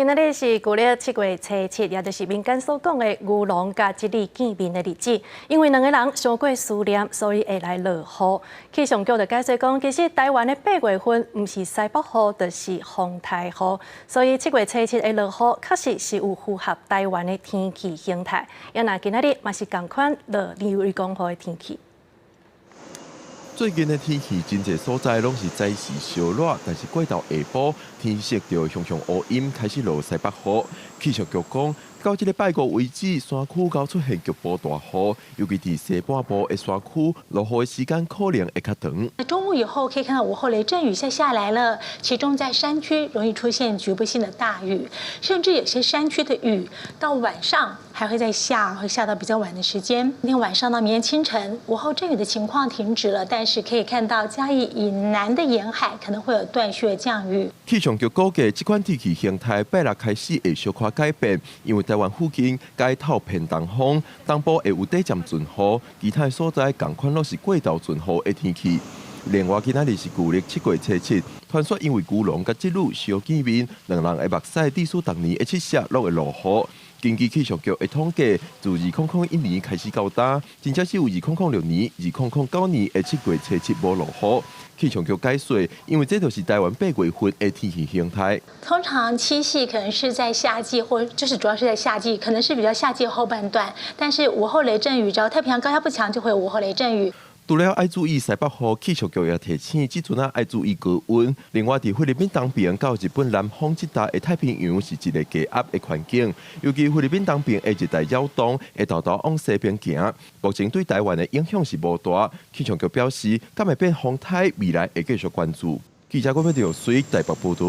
今仔日是旧历7月初7，也就是民间所讲的牛郎甲一日见面的日子。因为两个人相过思念，所以会来落雨。气象局就解释讲，其实台湾的8月份唔是西北雨，就是风台雨，所以7月初7的落雨确实是有符合台湾的天气形态。也那今仔日嘛是同款落雷公雨的天气。 最近的天气，真侪所在拢是早时稍热，但是过到下晡，天色就向乌阴，开始落西北雨。气象局讲，到这个拜五为止，山区刚出现局部大雨，尤其伫西半部的山区，落雨的时间可能会较长。中午以后可以看到午后雷阵雨下来了，其中在山区容易出现局部性的大雨，甚至有些山区的雨到晚上还会再下，会下到比较晚的时间。今天晚上到明天清晨，午后阵雨的情况停止了，但是可以看到嘉义以南的沿海可能会有断续的降雨。气象局估计，这款天气形态8月开始会小可改变，因为台湾附近改透偏东风，东部会有短暂阵雨，其他所在同款拢是过道阵雨的天气。另外，今仔日是旧历7月初7，传说因为牛郎甲织女相见面，两人的目屎致使逐年的7月拢会落雨。 根据气象局的统计，自2001年开始到今，真正是有2006年、2009年的7月初7无落雨。气象局解说，因为这就是台湾8月份的天气形态。通常七夕可能是在夏季，或就是主要是在夏季，可能是比较夏季后半段。但是午后雷阵雨，只要太平洋高压不强，就会有午后雷阵雨。 除了爱注意西北雨，气象局也提醒，即阵啊爱注意高温。另外，伫菲律宾东边到日本南方这带的太平洋是一个低压的环境，尤其菲律宾东边的热带扰动会偷偷往西边行，目前对台湾的影响是无大。气象局表示，敢会变风台，未来会继续关注。记者郭美婷随台北报道。